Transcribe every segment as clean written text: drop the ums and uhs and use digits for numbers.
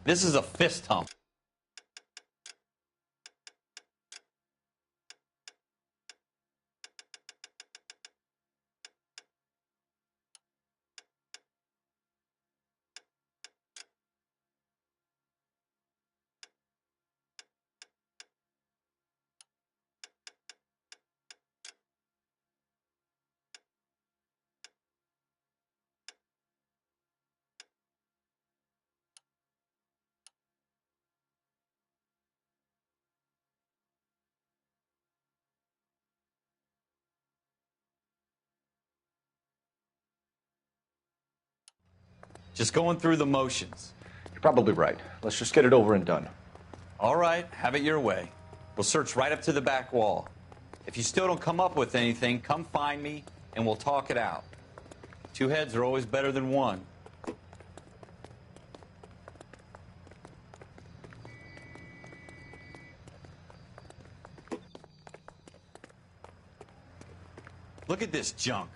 This is a fist hump. Just going through the motions. You're probably right. Let's just get it over and done. All right, have it your way. We'll search right up to the back wall. If you still don't come up with anything, come find me and we'll talk it out. Two heads are always better than one. Look at this junk.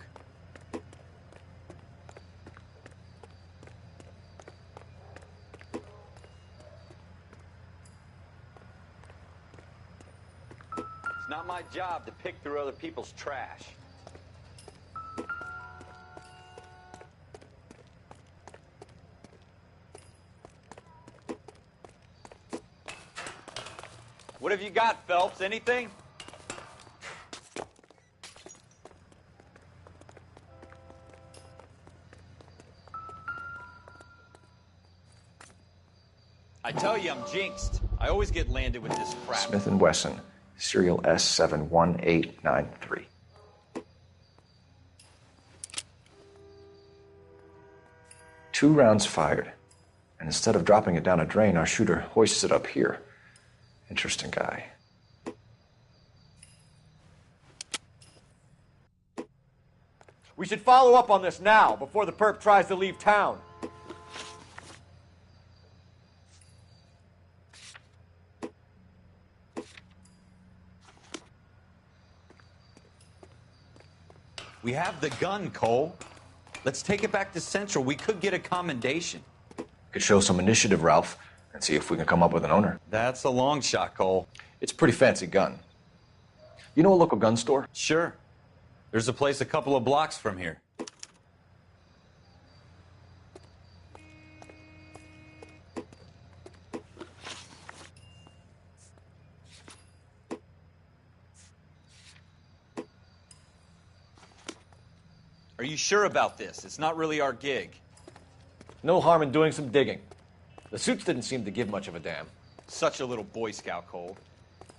It's not my job to pick through other people's trash. What have you got, Phelps? Anything? I tell you, I'm jinxed. I always get landed with this crap. Smith & Wesson, serial S71893. Two rounds fired. And instead of dropping it down a drain, our shooter hoists it up here. Interesting guy. We should follow up on this now, before the perp tries to leave town. We have the gun, Cole. Let's take it back to Central. We could get a commendation. Could show some initiative, Ralph, and see if we can come up with an owner. That's a long shot, Cole. It's a pretty fancy gun. You know a local gun store? Sure. There's a place a couple of blocks from here. Are you sure about this? It's not really our gig. No harm in doing some digging. The suits didn't seem to give much of a damn. Such a little Boy Scout, Cole.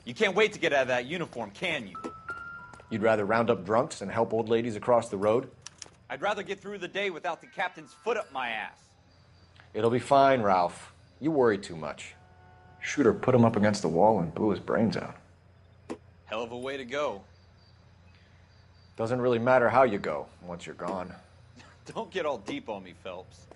You can't wait to get out of that uniform, can you? You'd rather round up drunks than help old ladies across the road? I'd rather get through the day without the captain's foot up my ass. It'll be fine, Ralph. You worry too much. Shooter put him up against the wall and blew his brains out. Hell of a way to go. Doesn't really matter how you go once you're gone. Don't get all deep on me, Phelps.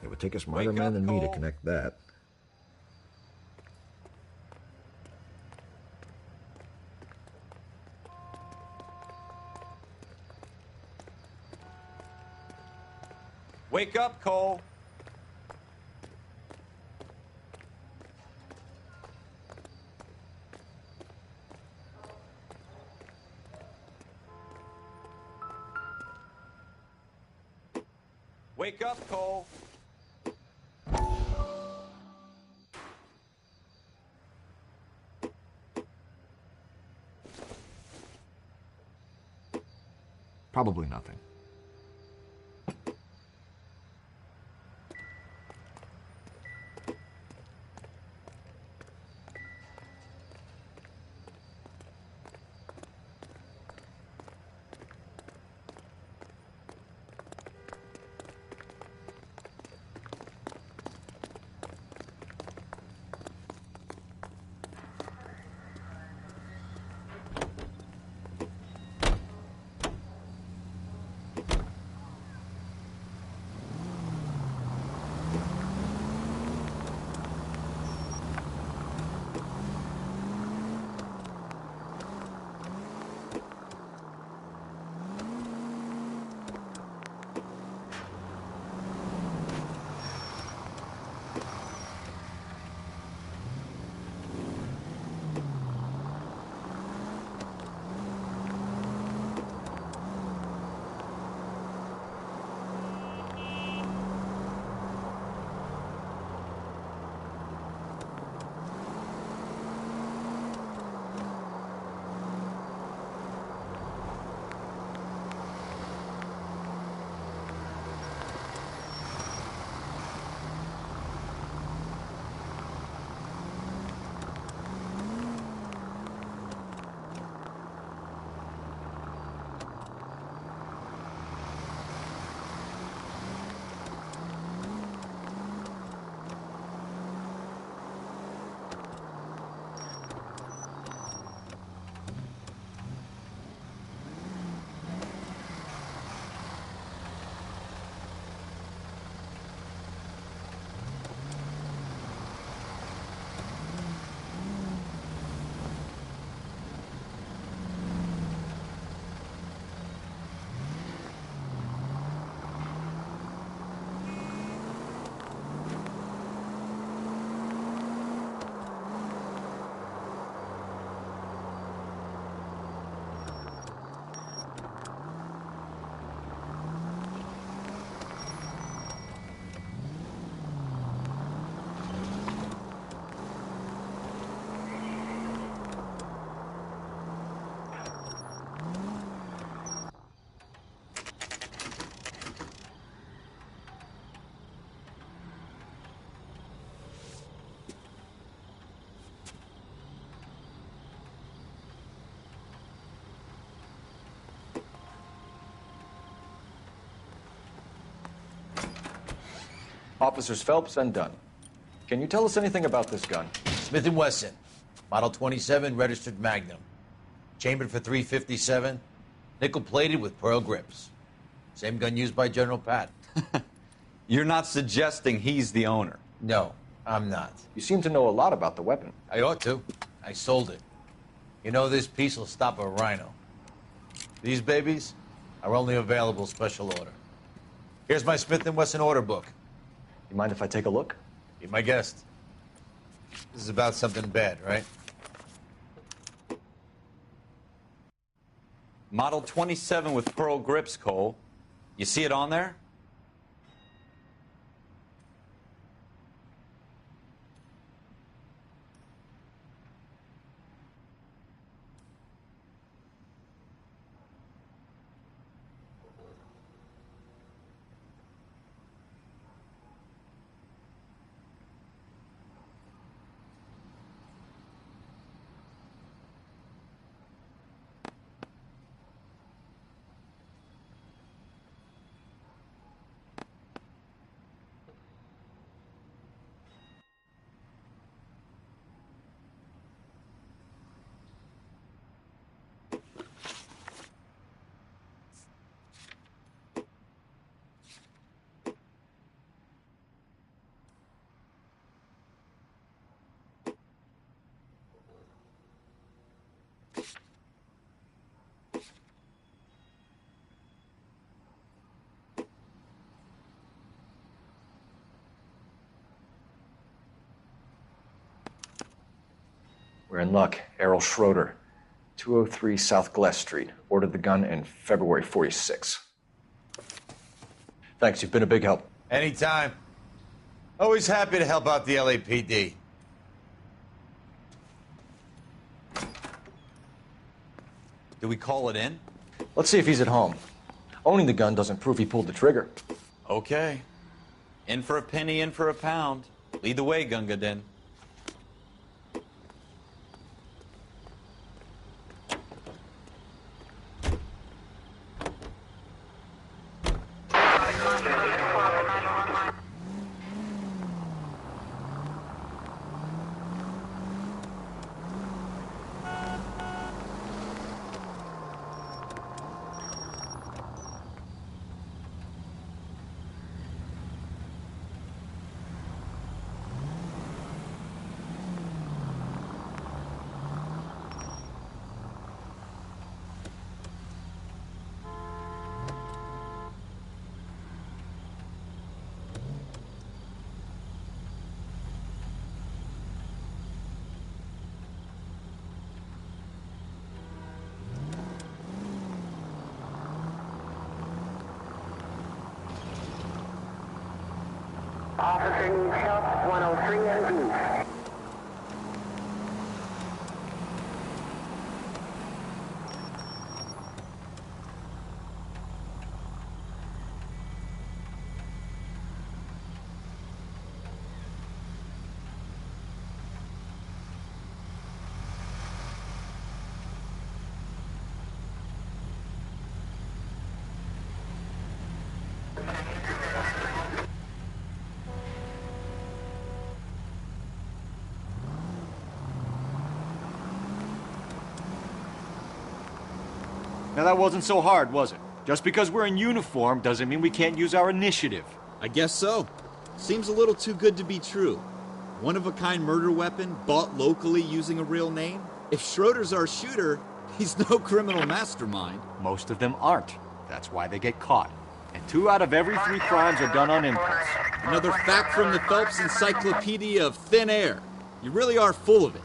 It would take a smarter Wake man up, than me to Cole. connect that. Wake up, Cole. Wake up, Cole. Probably nothing. Officers Phelps and Dunn. Can you tell us anything about this gun? Smith & Wesson, Model 27, registered Magnum. Chambered for .357, nickel-plated with pearl grips. Same gun used by General Patton. You're not suggesting he's the owner? No, I'm not. You seem to know a lot about the weapon. I ought to. I sold it. You know, this piece will stop a rhino. These babies are only available special order. Here's my Smith & Wesson order book. You mind if I take a look? Be my guest. This is about something bad, right? Model 27 with pearl grips, Cole. You see it on there? We're in luck. Errol Schroeder, 203 South Glass Street. Ordered the gun in February '46. Thanks, you've been a big help. Anytime. Always happy to help out the LAPD. Do we call it in? Let's see if he's at home. Owning the gun doesn't prove he pulled the trigger. Okay. In for a penny, in for a pound. Lead the way, Gunga Din. Officer needs help, 103 and east. Now that wasn't so hard, was it? Just because we're in uniform doesn't mean we can't use our initiative. I guess so. Seems a little too good to be true. One-of-a-kind murder weapon bought locally using a real name? If Schroeder's our shooter, he's no criminal mastermind. Most of them aren't. That's why they get caught. And 2 out of every 3 crimes are done on impulse. Another fact from the Phelps Encyclopedia of Thin Air. You really are full of it.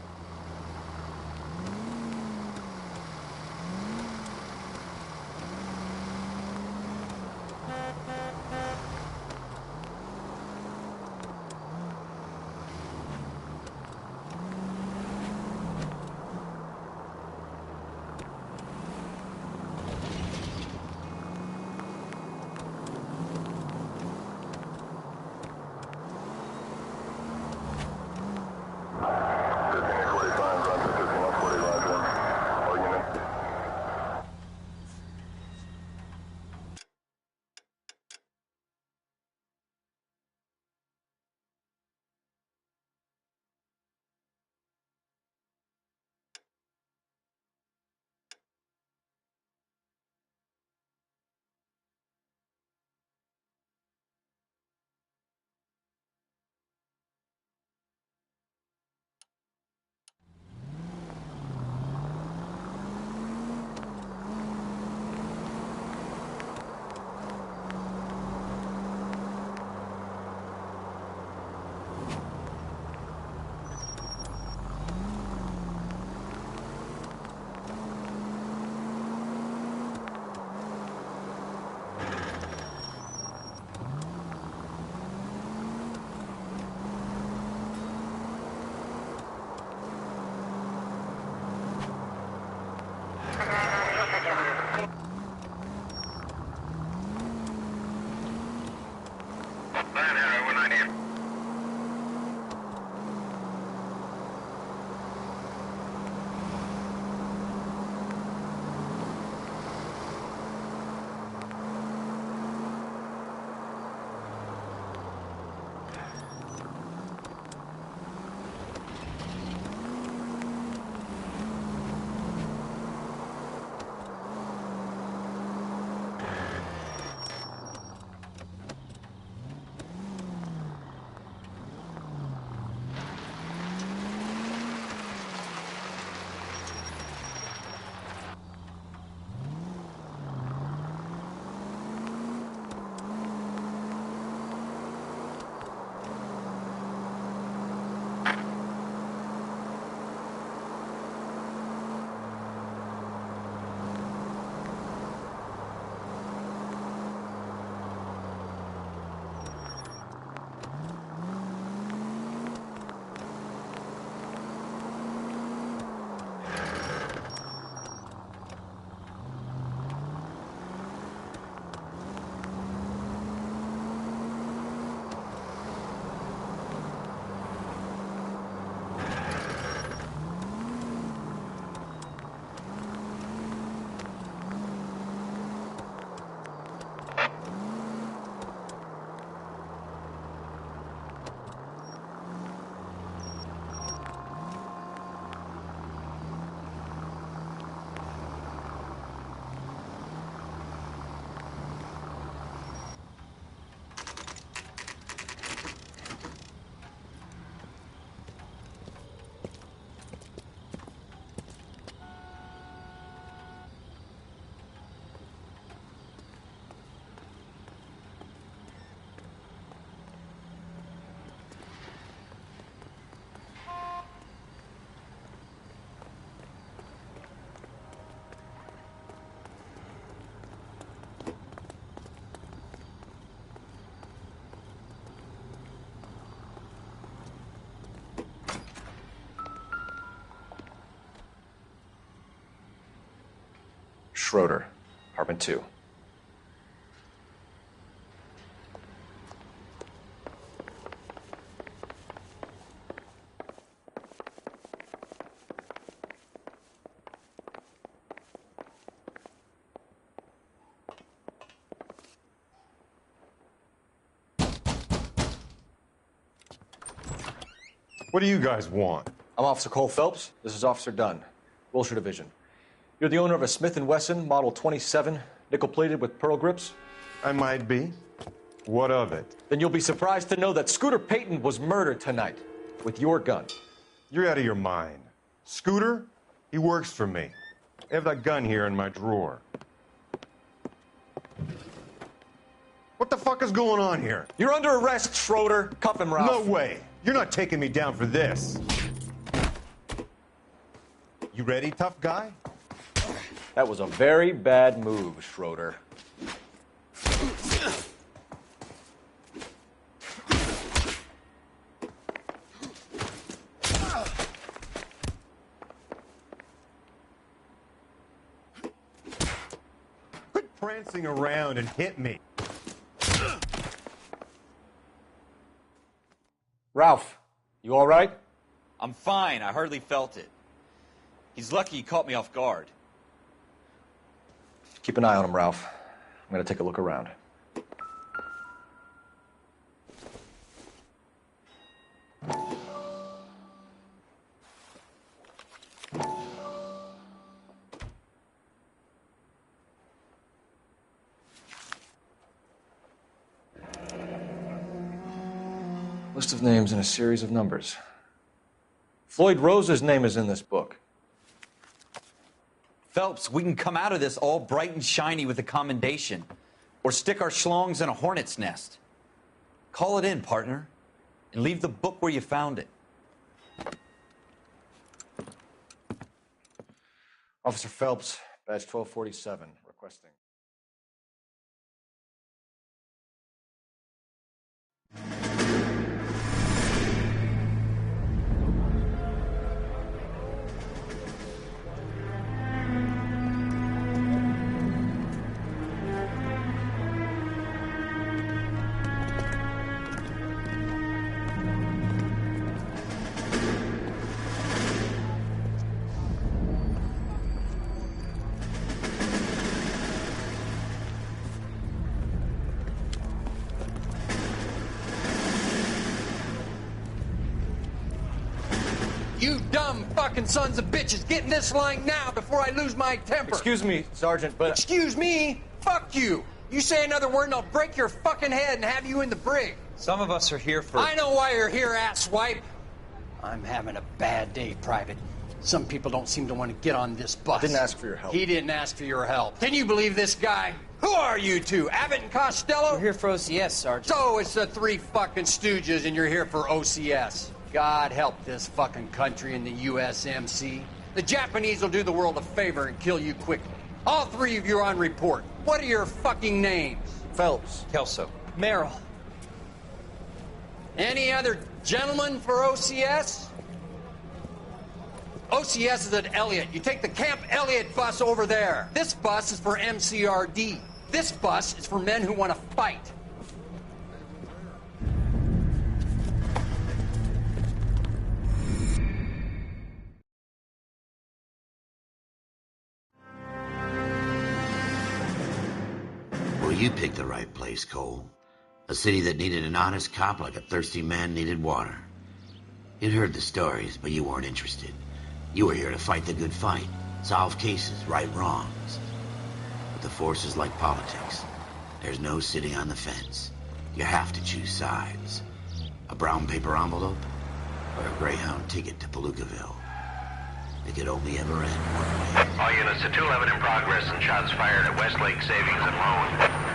Schroeder, apartment 2. What do you guys want? I'm Officer Cole Phelps. This is Officer Dunn, Wilshire Division. You're the owner of a Smith & Wesson Model 27, nickel-plated with pearl grips? I might be. What of it? Then you'll be surprised to know that Scooter Payton was murdered tonight with your gun. You're out of your mind. Scooter? He works for me. I have that gun here in my drawer. What the fuck is going on here? You're under arrest, Schroeder. Cuff him, Ralph. No way. You're not taking me down for this. You ready, tough guy? That was a very bad move, Schroeder. Quit prancing around and hit me. Ralph, you all right? I'm fine. I hardly felt it. He's lucky he caught me off guard. Keep an eye on him, Ralph. I'm going to take a look around. List of names and a series of numbers. Floyd Rose's name is in this book. Phelps, we can come out of this all bright and shiny with a commendation, or stick our schlongs in a hornet's nest. Call it in, partner, and leave the book where you found it. Officer Phelps, badge 1247, requesting. You dumb fucking sons of bitches, get in this line now before I lose my temper. Excuse me, Sergeant, but... Excuse me? Fuck you. You say another word and I'll break your fucking head and have you in the brig. Some of us are here for... I know why you're here, asswipe. I'm having a bad day, Private. Some people don't seem to want to get on this bus. Didn't ask for your help. He didn't ask for your help. Can you believe this guy? Who are you two? Abbott and Costello? We're here for OCS, Sergeant. So it's the three fucking stooges and you're here for OCS. God help this fucking country and the USMC. The Japanese will do the world a favor and kill you quickly. All three of you are on report. What are your fucking names? Phelps. Kelso. Merrill. Any other gentlemen for OCS? OCS is at Elliott. You take the Camp Elliott bus over there. This bus is for MCRD. This bus is for men who want to fight. Well, you picked the right place, Cole. A city that needed an honest cop like a thirsty man needed water. You'd heard the stories, but you weren't interested. You were here to fight the good fight, solve cases, right wrongs. But the force is like politics. There's no sitting on the fence. You have to choose sides. A brown paper envelope or a Greyhound ticket to Palookaville. It could only ever end one way. All units to 211 in progress and shots fired at Westlake Savings and Loan,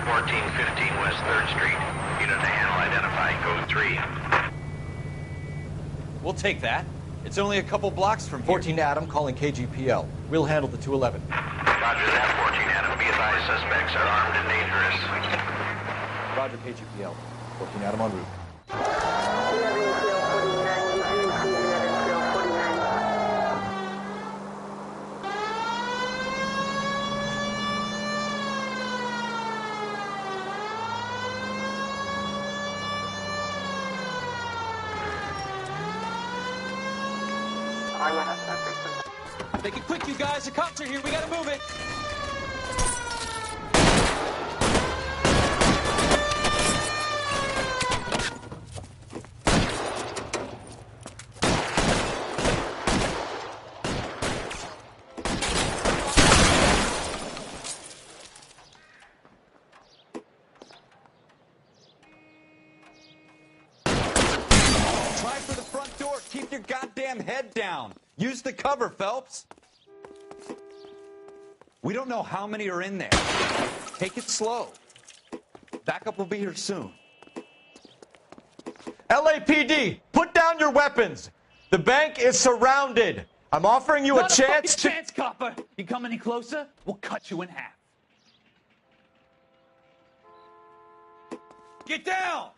1415 West 3rd Street. Unit to handle identified, code 3. We'll take that. It's only a couple blocks from here. 14 Adam calling KGPL. We'll handle the 211. Roger that, 14 Adam. Be advised, suspects are armed and dangerous. Roger, KGPL. 14 Adam en route. Make it quick, you guys. The cops are here. We gotta move it. Try for the front door. Keep your goddamn head down. Use the cover, Phelps. We don't know how many are in there. Take it slow. Backup will be here soon. LAPD, put down your weapons. The bank is surrounded. I'm offering you Not a chance fucking chance, copper. You come any closer, we'll cut you in half. Get down!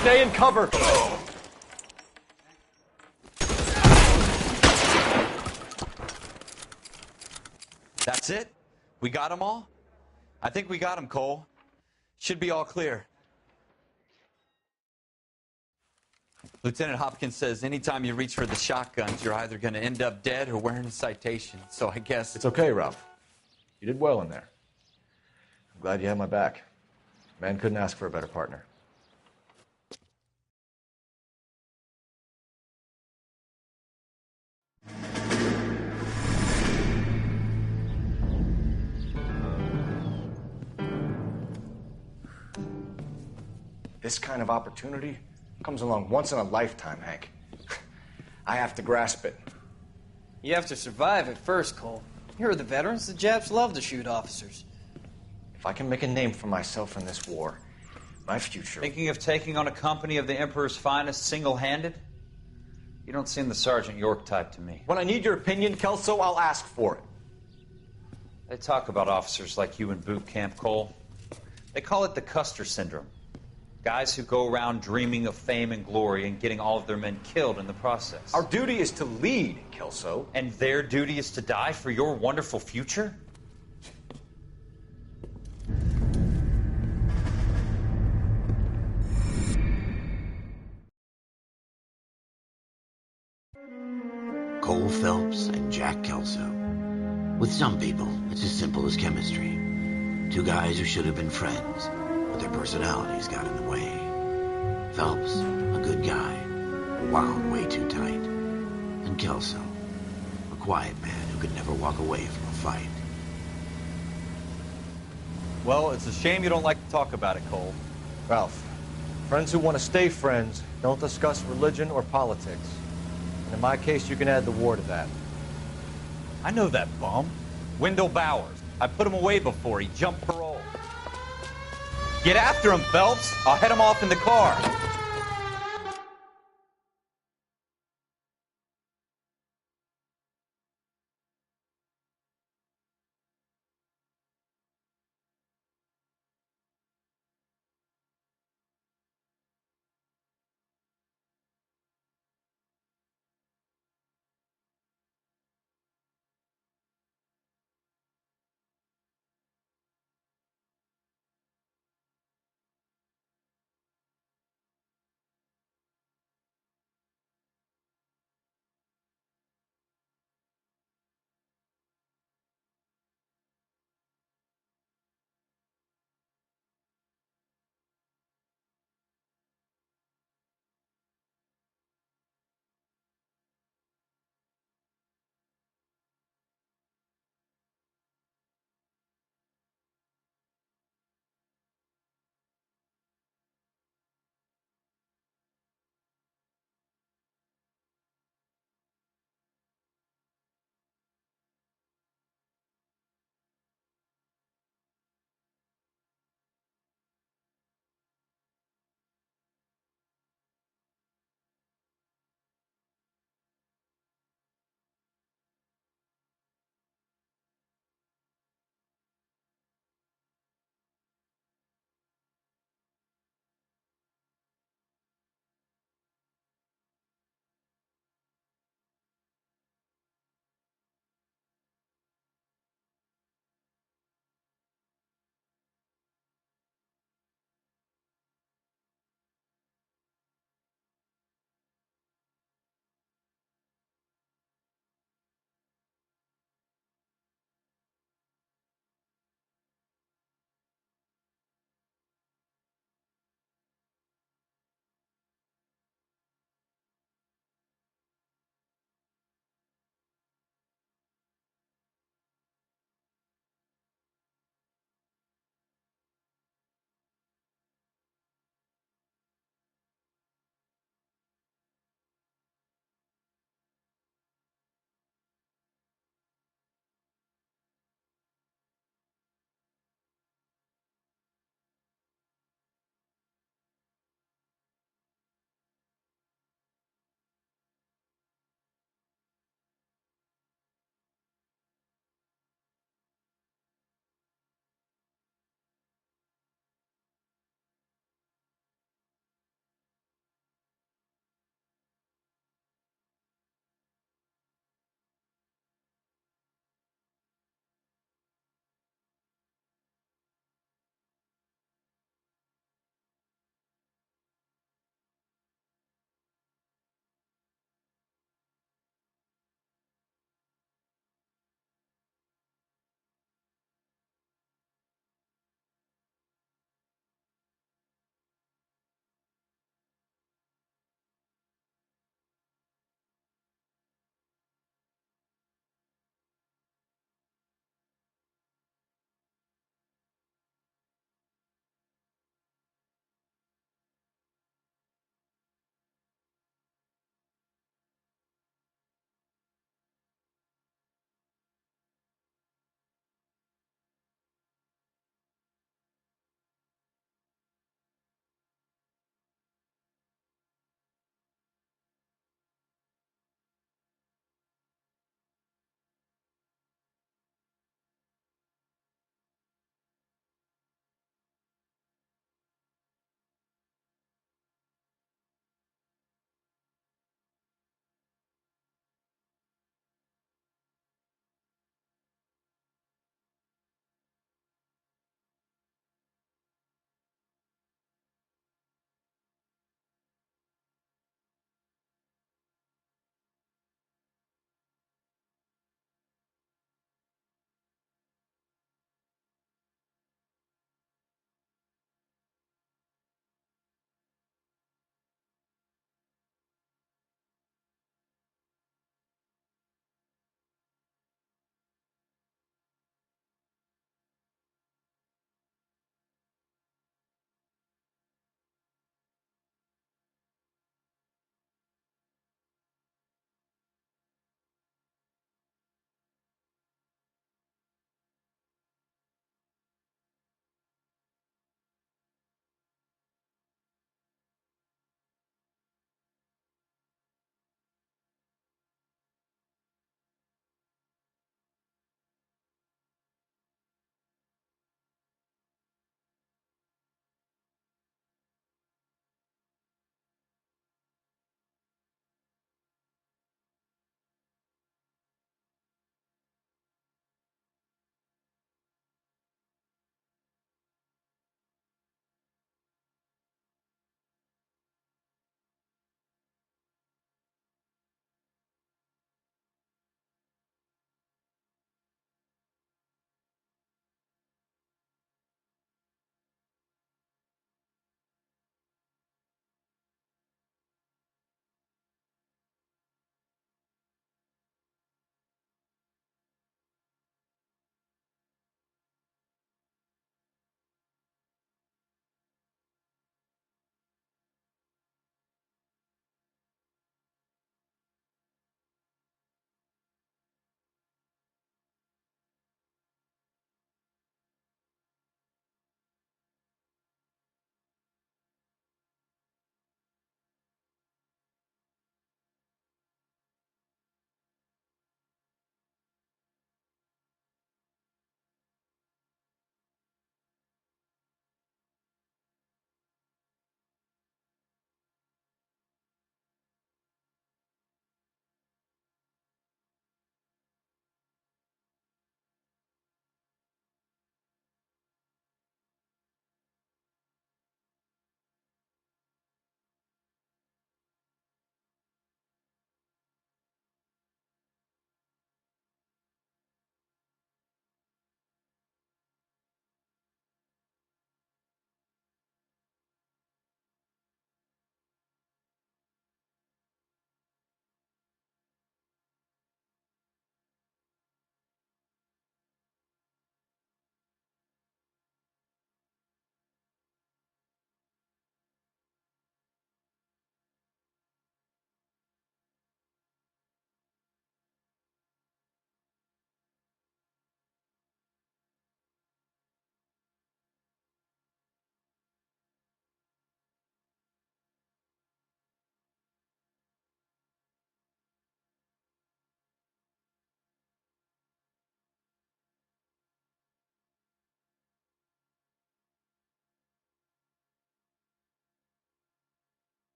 Stay in cover. That's it? We got them all? I think we got them, Cole. Should be all clear. Lieutenant Hopkins says anytime you reach for the shotguns, you're either going to end up dead or wearing a citation. So I guess... It's okay, Ralph. You did well in there. I'm glad you had my back. Man couldn't ask for a better partner. This kind of opportunity comes along once in a lifetime, Hank. I have to grasp it. You have to survive it first, Cole. Here are the veterans. The Japs love to shoot officers. If I can make a name for myself in this war, my future... Thinking of taking on a company of the Emperor's finest single-handed? You don't seem the Sergeant York type to me. When I need your opinion, Kelso, I'll ask for it. They talk about officers like you in boot camp, Cole. They call it the Custer syndrome. Guys who go around dreaming of fame and glory and getting all of their men killed in the process. Our duty is to lead, Kelso. And their duty is to die for your wonderful future? Cole Phelps and Jack Kelso. With some people, it's as simple as chemistry. Two guys who should have been friends, but their personalities got in the way. Phelps, a good guy, wound way too tight. And Kelso, a quiet man who could never walk away from a fight. Well, it's a shame you don't like to talk about it, Cole. Ralph, friends who want to stay friends don't discuss religion or politics. And in my case, you can add the war to that. I know that bum. Wendell Bowers. I put him away before he jumped parole. Get after him, Phelps. I'll head him off in the car.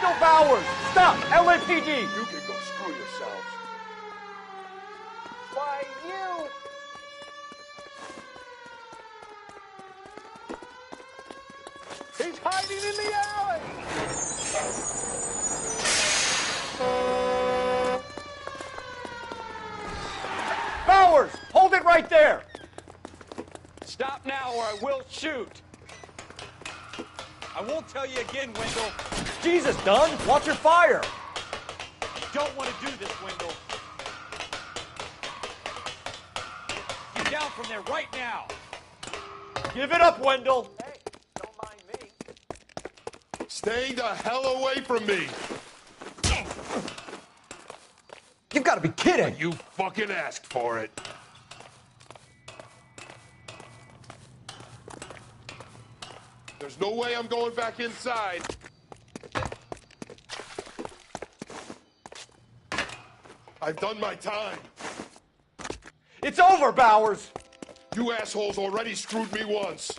Wendell Bowers! Stop! LAPD! You can go screw yourselves. Why, you... He's hiding in the alley! Bowers! Hold it right there! Stop now or I will shoot. I won't tell you again, Wendell. Jesus, Dunn! Watch your fire! You don't want to do this, Wendell. Get down from there right now. Give it up, Wendell! Hey, don't mind me. Stay the hell away from me! You've got to be kidding! You fucking asked for it. There's no way I'm going back inside. I've done my time. It's over, Bowers! You assholes already screwed me once.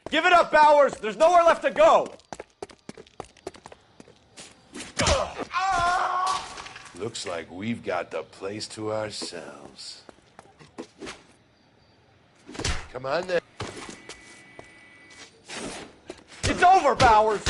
Give it up, Bowers! There's nowhere left to go! Looks like we've got the place to ourselves. Come on then. It's over, Bowers!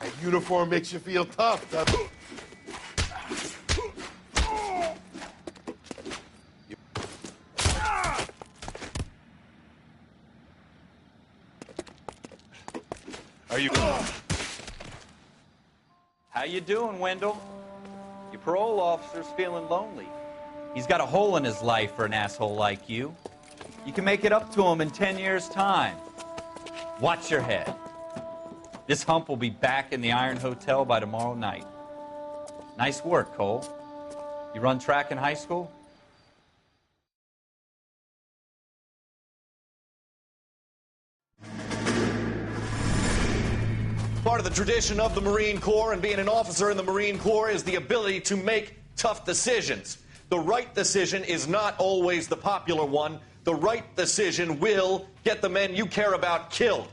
That uniform makes you feel tough, doesn't it? Are you... How you doing, Wendell? Your parole officer's feeling lonely. He's got a hole in his life for an asshole like you. You can make it up to him in 10 years' time. Watch your head. This hump will be back in the Iron Hotel by tomorrow night. Nice work, Cole. You run track in high school? Part of the tradition of the Marine Corps and being an officer in the Marine Corps is the ability to make tough decisions. The right decision is not always the popular one. The right decision will get the men you care about killed.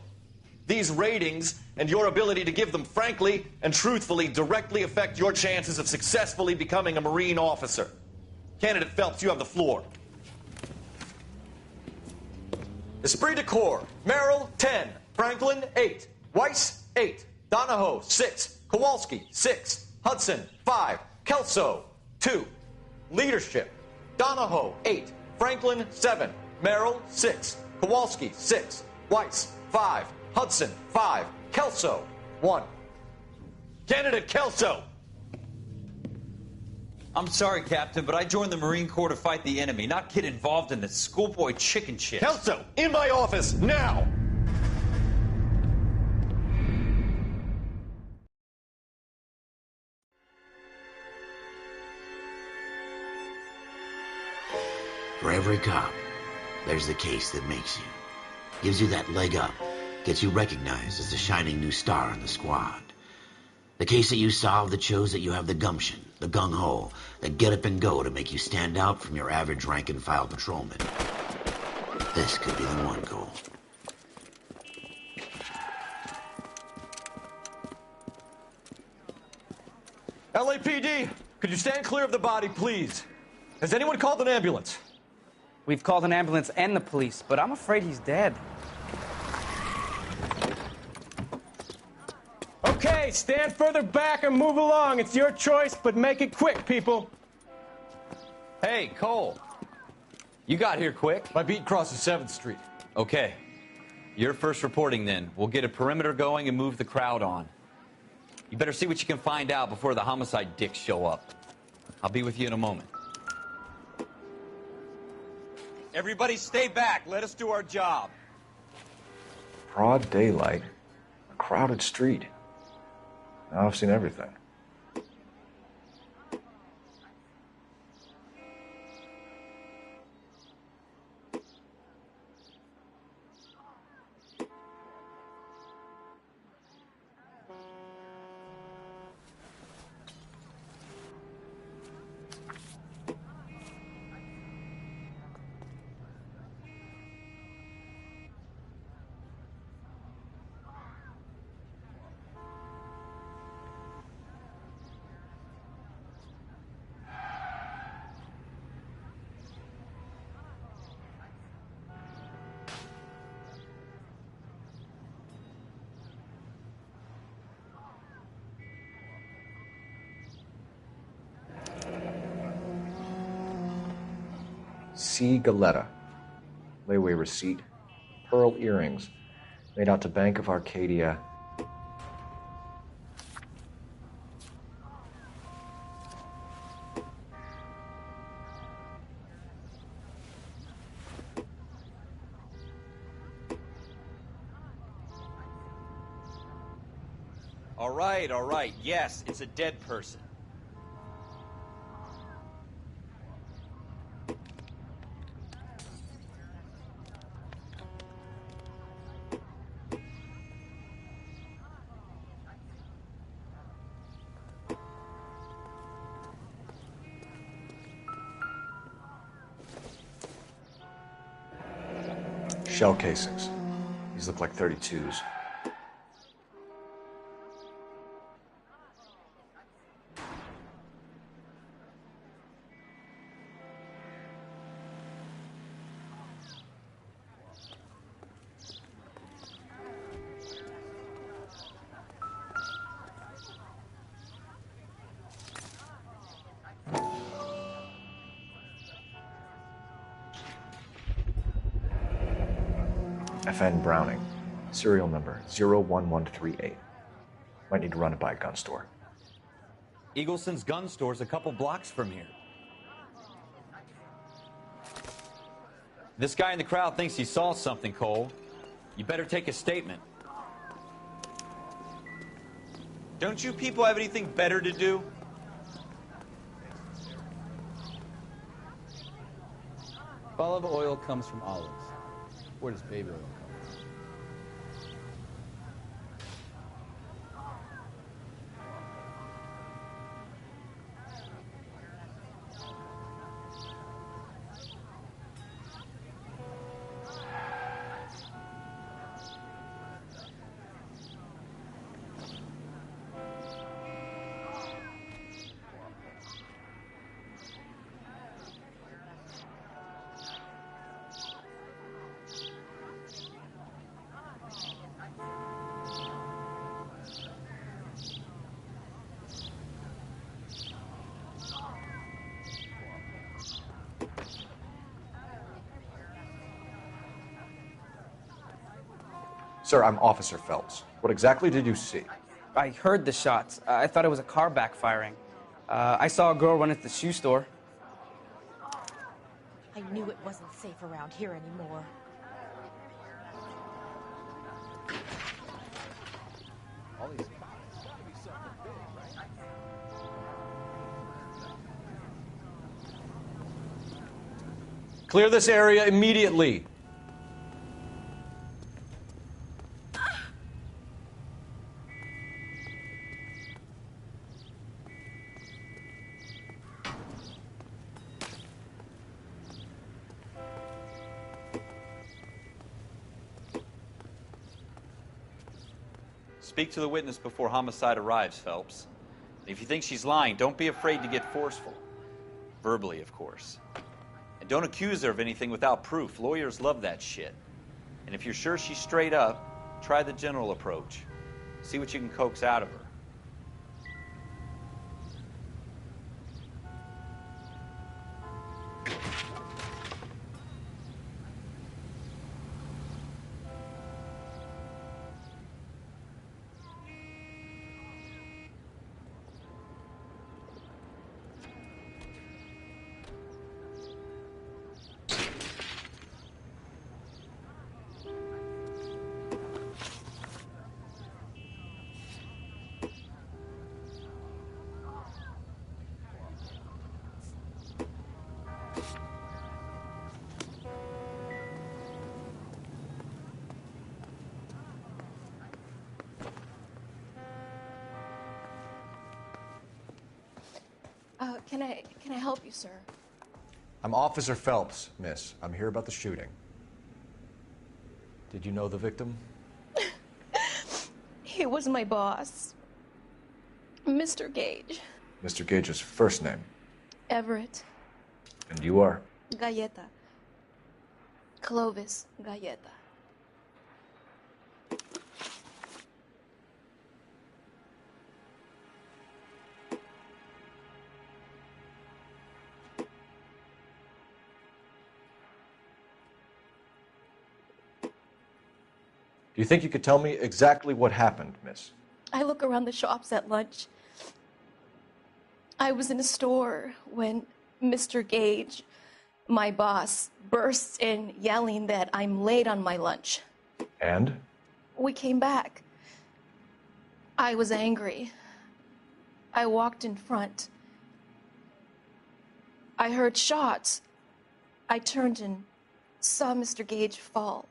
These ratings and your ability to give them frankly and truthfully directly affect your chances of successfully becoming a Marine officer. Candidate Phelps, you have the floor. Esprit de Corps, Merrill, 10. Franklin, 8. Weiss, 8. Donahoe, 6. Kowalski, 6. Hudson, 5. Kelso, 2. Leadership, Donahoe, 8. Franklin, 7. Merrill, 6. Kowalski, 6. Weiss, 5. Hudson, 5. Kelso, 1. Candidate Kelso. I'm sorry, Captain, but I joined the Marine Corps to fight the enemy, not get involved in this schoolboy chicken shit. Kelso, in my office, now! every cop, there's the case that makes you. Gives you that leg up. Gets you recognized as the shining new star in the squad. The case that you solve that shows that you have the gumption, the gung-ho, the get up and go to make you stand out from your average rank-and-file patrolman. This could be the one, Cole. LAPD, could you stand clear of the body, please? Has anyone called an ambulance? We've called an ambulance and the police, but I'm afraid he's dead. Okay, stand further back and move along. It's your choice, but make it quick, people. Hey, Cole. You got here quick. My beat crosses 7th Street. Okay. You're first reporting then. We'll get a perimeter going and move the crowd on. You better see what you can find out before the homicide dicks show up. I'll be with you in a moment. Everybody stay back. Let us do our job. Broad daylight, a crowded street. Now I've seen everything. C. Galetta. Layaway receipt. Pearl earrings. Made out to Bank of Arcadia. All right. Yes, it's a dead person. Shell casings. These look like 32s. FN Browning, serial number 01138. Might need to run it by a gun store. Eagleson's gun store's a couple blocks from here. This guy in the crowd thinks he saw something, Cole. You better take a statement. Don't you people have anything better to do? Olive oil comes from olives. Where does baby oil come from? Sir, I'm Officer Phelps. What exactly did you see? I heard the shots. I thought it was a car backfiring. I saw a girl run into the shoe store. I knew it wasn't safe around here anymore. All these cops gotta be something big, right? Clear this area immediately. Speak to the witness before homicide arrives, Phelps. If you think she's lying, don't be afraid to get forceful. Verbally, of course. And don't accuse her of anything without proof. Lawyers love that shit. And if you're sure she's straight up, try the general approach. See what you can coax out of her. Can I help you, sir? I'm Officer Phelps, miss. I'm here about the shooting. Did you know the victim? He was my boss, Mr. Gage. Mr. Gage's first name. Everett. And you are? Galleta. Clovis Galleta. Do you think you could tell me exactly what happened, miss? I look around the shops at lunch. I was in a store when Mr. Gage, my boss, bursts in yelling that I'm late on my lunch. And? We came back. I was angry. I walked in front. I heard shots. I turned and saw Mr. Gage fall.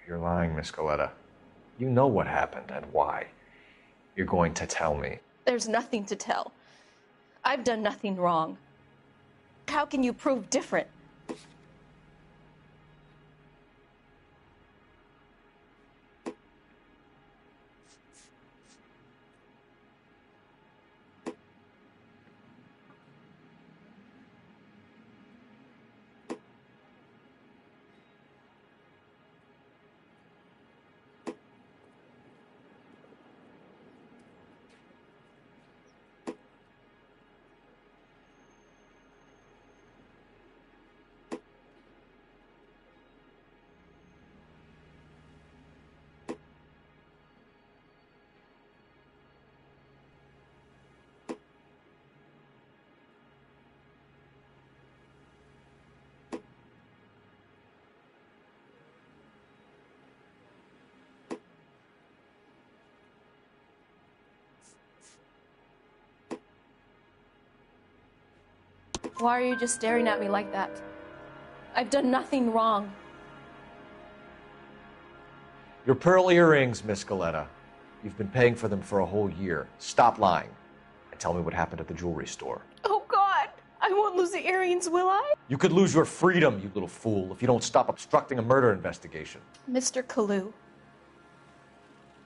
You're lying, Miss Galleta. You know what happened and why. You're going to tell me. There's nothing to tell. I've done nothing wrong. How can you prove different? Why are you just staring at me like that? I've done nothing wrong. Your pearl earrings, Miss Galleta. You've been paying for them for a whole year. Stop lying and tell me what happened at the jewelry store. Oh, God! I won't lose the earrings, will I? You could lose your freedom, you little fool, if you don't stop obstructing a murder investigation. Mr. Kalu.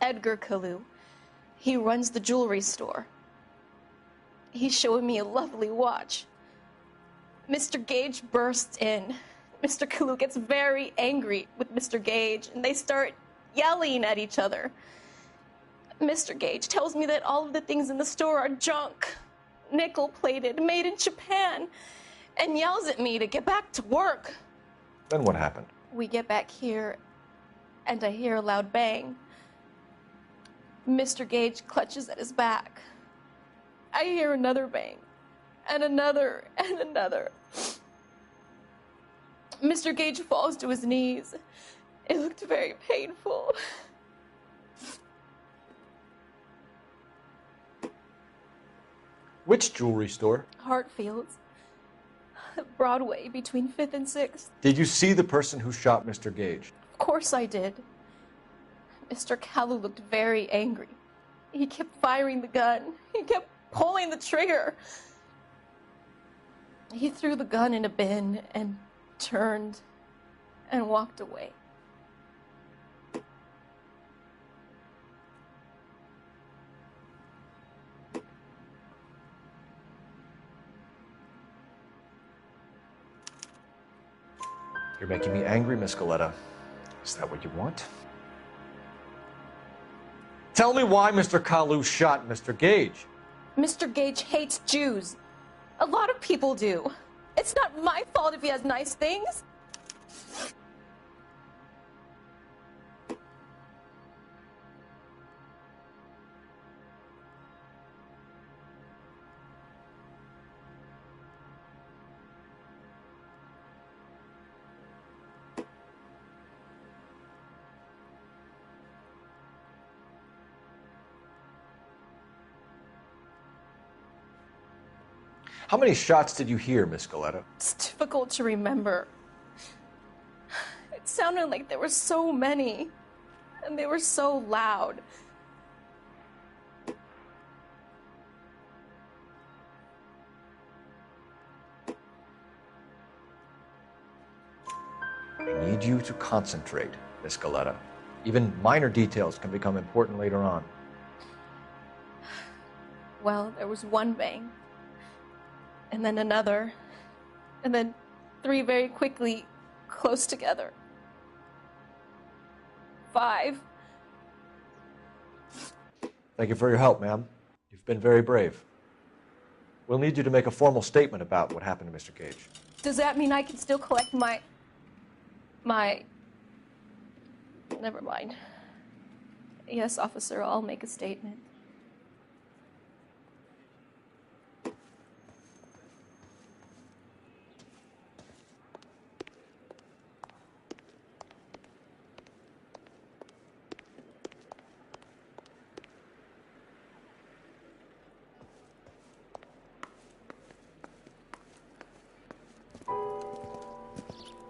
Edgar Kalu. He runs the jewelry store. He's showing me a lovely watch. Mr. Gage bursts in. Mr. Kalu gets very angry with Mr. Gage, and they start yelling at each other. Mr. Gage tells me that all of the things in the store are junk, nickel-plated, made in Japan, and yells at me to get back to work. Then what happened? We get back here, and I hear a loud bang. Mr. Gage clutches at his back. I hear another bang, and another and another. Mr. Gage falls to his knees. It looked very painful. Which jewelry store? Hartfield's. Broadway, between 5th and 6th. Did you see the person who shot Mr. Gage? Of course I did. Mr. Kalu looked very angry. He kept firing the gun. He kept pulling the trigger. He threw the gun in a bin and turned and walked away. You're making me angry, Miss Galetta. Is that what you want? Tell me why Mr. Kalu shot Mr. Gage. Mr. Gage hates Jews. A lot of people do. It's not my fault if he has nice things. How many shots did you hear, Miss Galetta? It's difficult to remember. It sounded like there were so many, and they were so loud. I need you to concentrate, Miss Galetta. Even minor details can become important later on. Well, there was one bang, and then another, and then 3 very quickly, close together. 5. Thank you for your help, ma'am. You've been very brave. We'll need you to make a formal statement about what happened to Mr. Gage. Does that mean I can still collect my... Never mind. Yes, officer, I'll make a statement.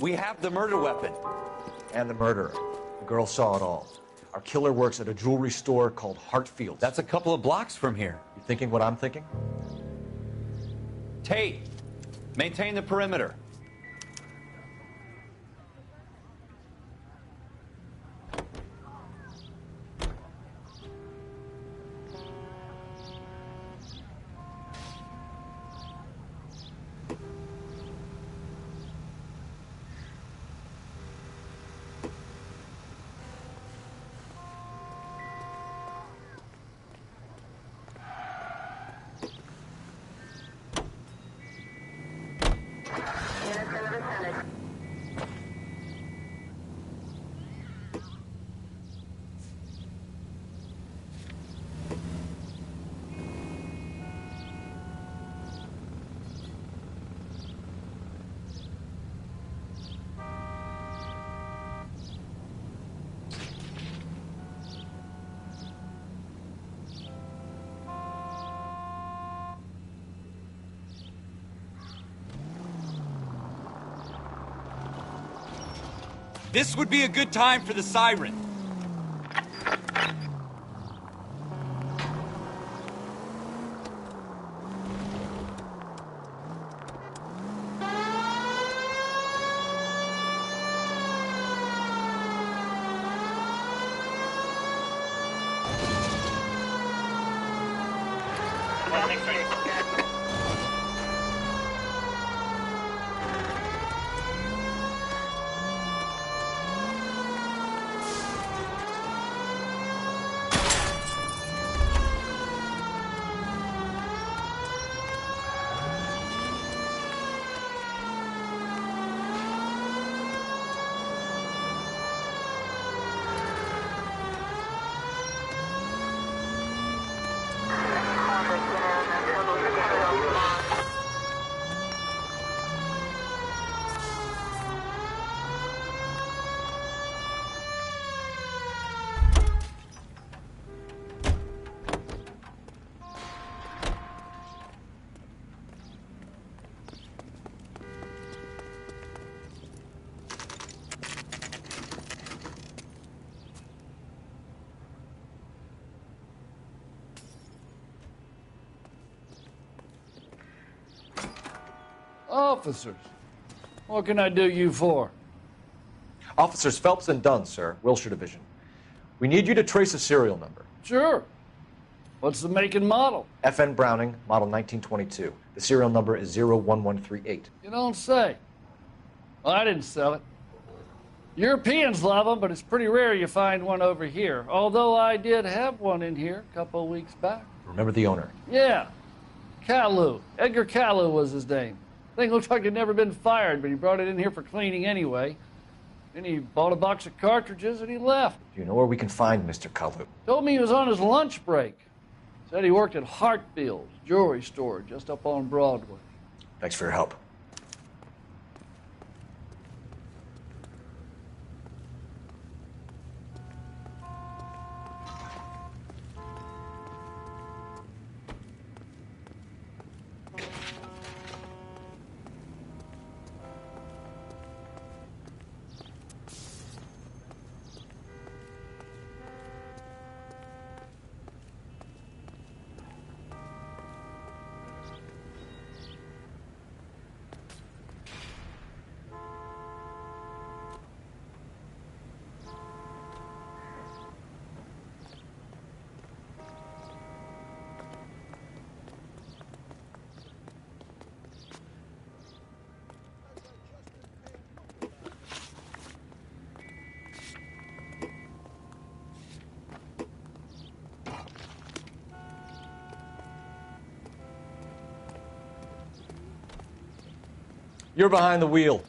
We have the murder weapon. And the murderer. The girl saw it all. Our killer works at a jewelry store called Hartfield's. That's a couple of blocks from here. You thinking what I'm thinking? Tate, maintain the perimeter. This would be a good time for the siren. Officers. What can I do you for? Officers Phelps and Dunn, sir, Wilshire Division. We need you to trace a serial number. Sure. What's the make and model? FN Browning, model 1922. The serial number is 01138. You don't say. Well, I didn't sell it. Europeans love them, but it's pretty rare you find one over here. Although I did have one in here a couple of weeks back. Remember the owner? Yeah. Kalu. Edgar Kalu was his name. Thing looked like it'd never been fired, but he brought it in here for cleaning anyway. Then he bought a box of cartridges and he left. Do you know where we can find Mr. Kalu? Told me he was on his lunch break. Said he worked at Hartfield's jewelry store just up on Broadway. Thanks for your help. You're behind the wheel.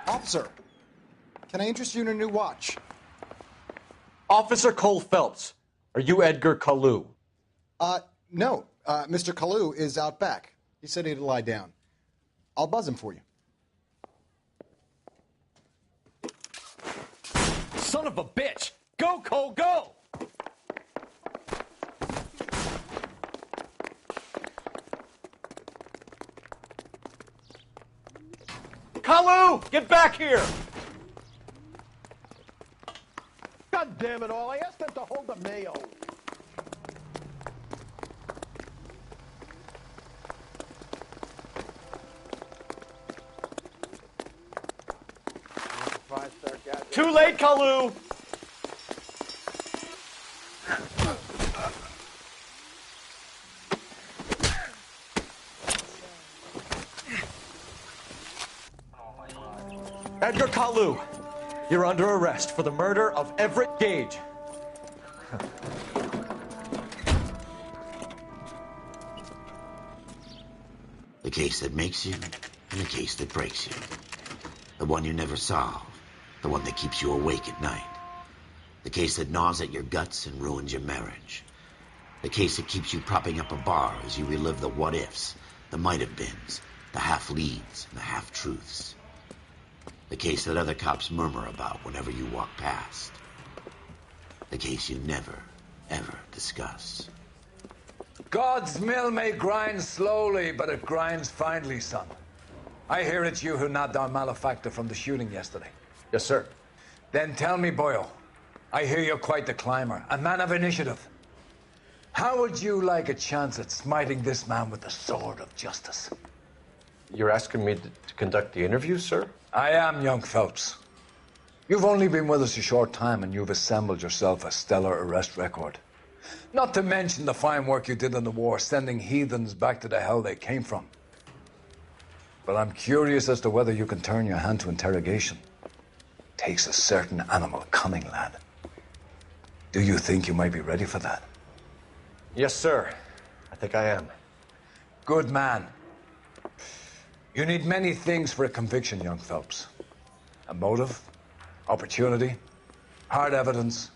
Officer, can I interest you in a new watch? Officer Cole Phelps, are you Edgar Kalu? No. Mr. Kalu is out back. He said he'd lie down. I'll buzz him for you. Son of a bitch! Go, Cole, go! Kalu, get back here! God damn it all, I asked them to hold the mayo. Too late, Kalu! Edgar Kalu, you're under arrest for the murder of Everett Gage. The case that makes you and the case that breaks you. The one you never solve. The one that keeps you awake at night. The case that gnaws at your guts and ruins your marriage. The case that keeps you propping up a bar as you relive the what-ifs, the might-have-beens, the half-leads, and the half-truths. The case that other cops murmur about whenever you walk past. The case you never, ever discuss. God's mill may grind slowly, but it grinds finely, son. I hear it's you who nabbed our malefactor from the shooting yesterday. Yes, sir. Then tell me, boyo, I hear you're quite the climber, a man of initiative. How would you like a chance at smiting this man with the sword of justice? You're asking me to conduct the interview, sir? I am, young Phelps. You've only been with us a short time and you've assembled yourself a stellar arrest record. Not to mention the fine work you did in the war, sending heathens back to the hell they came from. But I'm curious as to whether you can turn your hand to interrogation. Takes a certain animal cunning, lad. Do you think you might be ready for that? Yes, sir. I think I am. Good man. You need many things for a conviction, young Phelps. A motive, opportunity, hard evidence,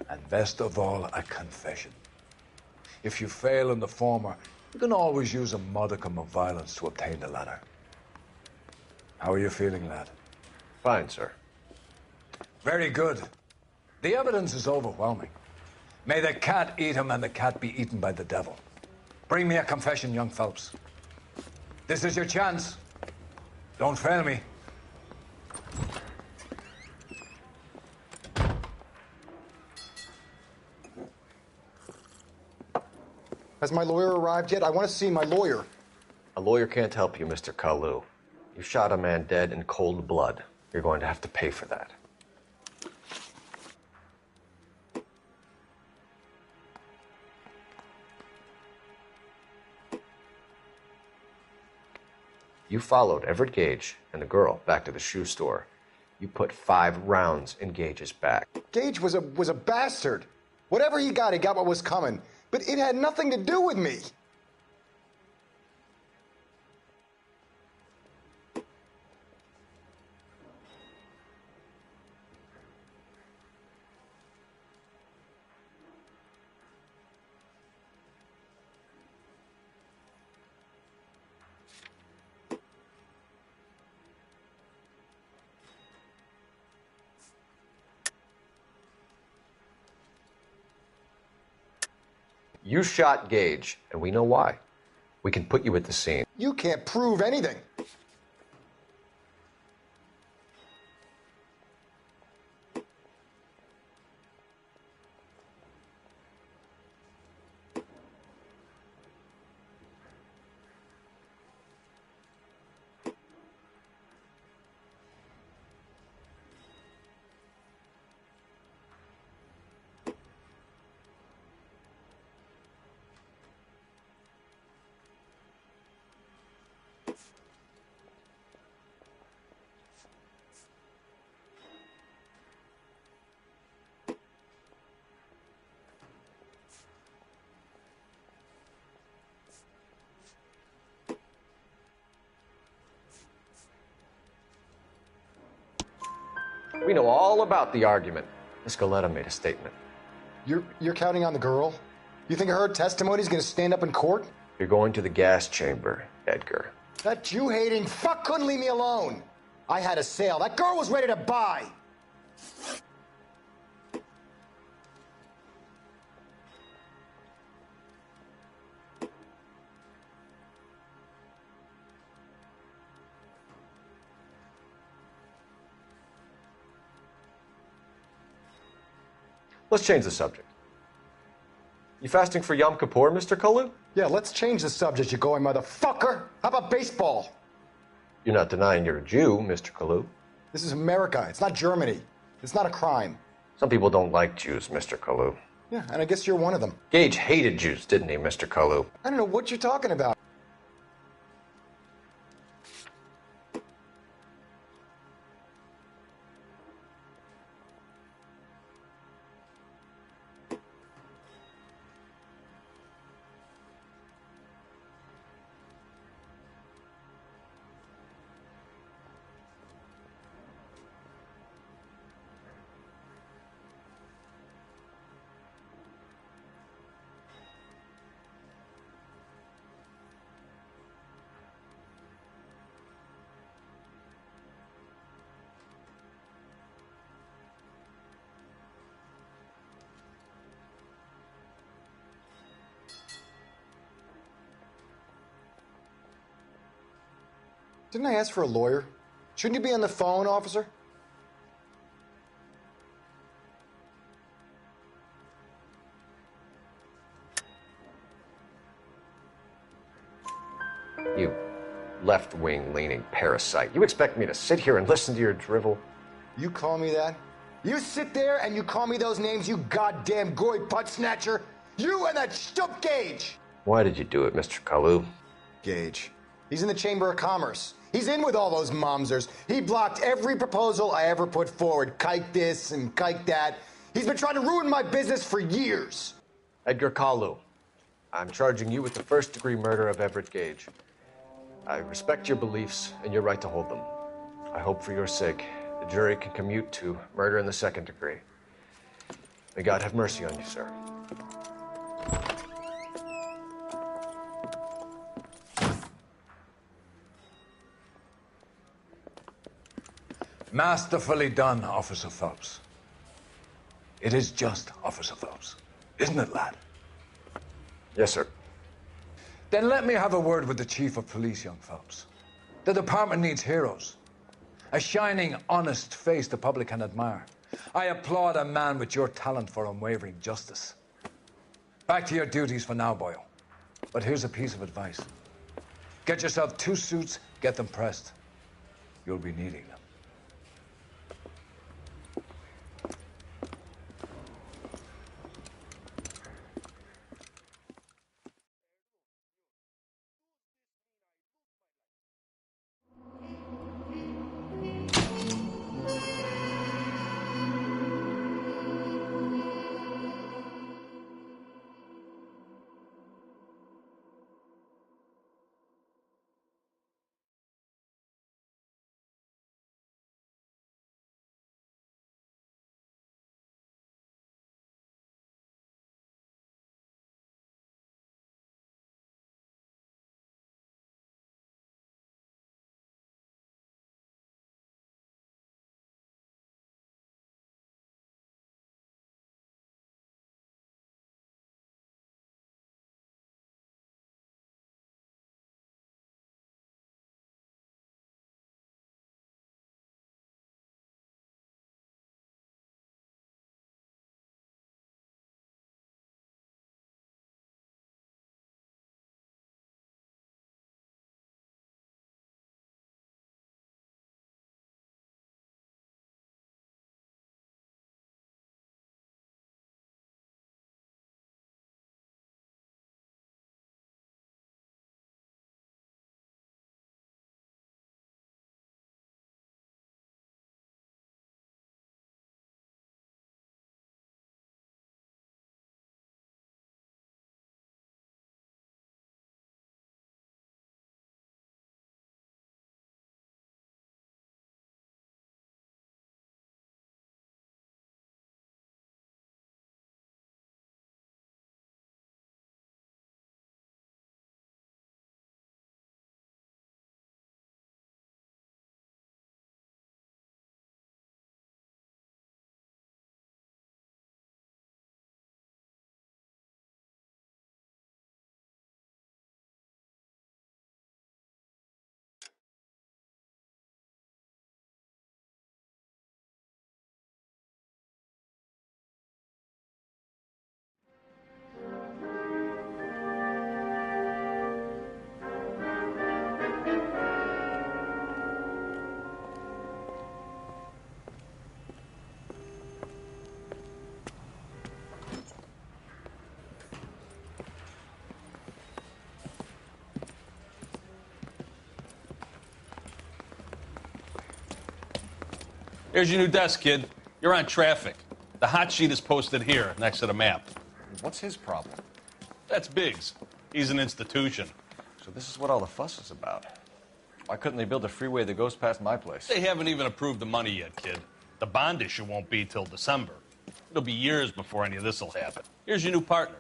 and best of all, a confession. If you fail in the former, You can always use a modicum of violence to obtain the latter. How are you feeling, lad? Fine, sir. Very good. The evidence is overwhelming. May the cat eat him and the cat be eaten by the devil. Bring me a confession, young Phelps. This is your chance. Don't fail me. Has my lawyer arrived yet? I want to see my lawyer. A lawyer can't help you, Mr. Kalu. You shot a man dead in cold blood. You're going to have to pay for that. You followed Everett Gage and the girl back to the shoe store. You put 5 rounds in Gage's back. Gage was a bastard. Whatever he got what was coming. But it had nothing to do with me. You shot Gage, and we know why. We can put you at the scene. You can't prove anything. We know all about the argument. Miss Galetta made a statement. You're counting on the girl? You think her testimony's gonna stand up in court? You're going to the gas chamber, Edgar. That Jew-hating fuck couldn't leave me alone. I had a sale. That girl was ready to buy. Let's change the subject. You fasting for Yom Kippur, Mr. Kalu? Yeah, let's change the subject, you going motherfucker. How about baseball? You're not denying you're a Jew, Mr. Kalu. This is America. It's not Germany. It's not a crime. Some people don't like Jews, Mr. Kalu. Yeah, and I guess you're one of them. Gage hated Jews, didn't he, Mr. Kalu? I don't know what you're talking about. Didn't I ask for a lawyer? Shouldn't you be on the phone, officer? You left-wing leaning parasite. You expect me to sit here and listen to your drivel? You call me that? You sit there and you call me those names, you goddamn goy butt snatcher? You and that stup Gage! Why did you do it, Mr. Kalu? Gage. He's in the Chamber of Commerce. He's in with all those momsers. He blocked every proposal I ever put forward. Kike this and kike that. He's been trying to ruin my business for years. Edgar Kalu, I'm charging you with the first-degree murder of Everett Gage. I respect your beliefs and your right to hold them. I hope for your sake the jury can commute to murder in the second degree. May God have mercy on you, sir. Masterfully done, Officer Phelps. It is just Officer Phelps. Isn't it, lad? Yes, sir. Then let me have a word with the Chief of Police, young Phelps. The department needs heroes. A shining, honest face the public can admire. I applaud a man with your talent for unwavering justice. Back to your duties for now, boyo. But here's a piece of advice. Get yourself 2 suits, get them pressed. You'll be needing them. Here's your new desk, kid. You're on traffic. The hot sheet is posted here, next to the map. What's his problem? That's Biggs. He's an institution. So this is what all the fuss is about. Why couldn't they build a freeway that goes past my place? They haven't even approved the money yet, kid. The bond issue won't be till December. It'll be years before any of this will happen. Here's your new partner,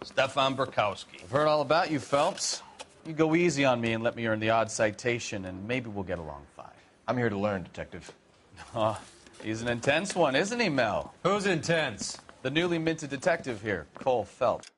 Stefan Burkowski. I've heard all about you, Phelps. You go easy on me and let me earn the odd citation, and maybe we'll get along fine. I'm here to learn, Detective. Oh, he's an intense one, isn't he, Mel? Who's intense? The newly minted detective here, Cole Phelps.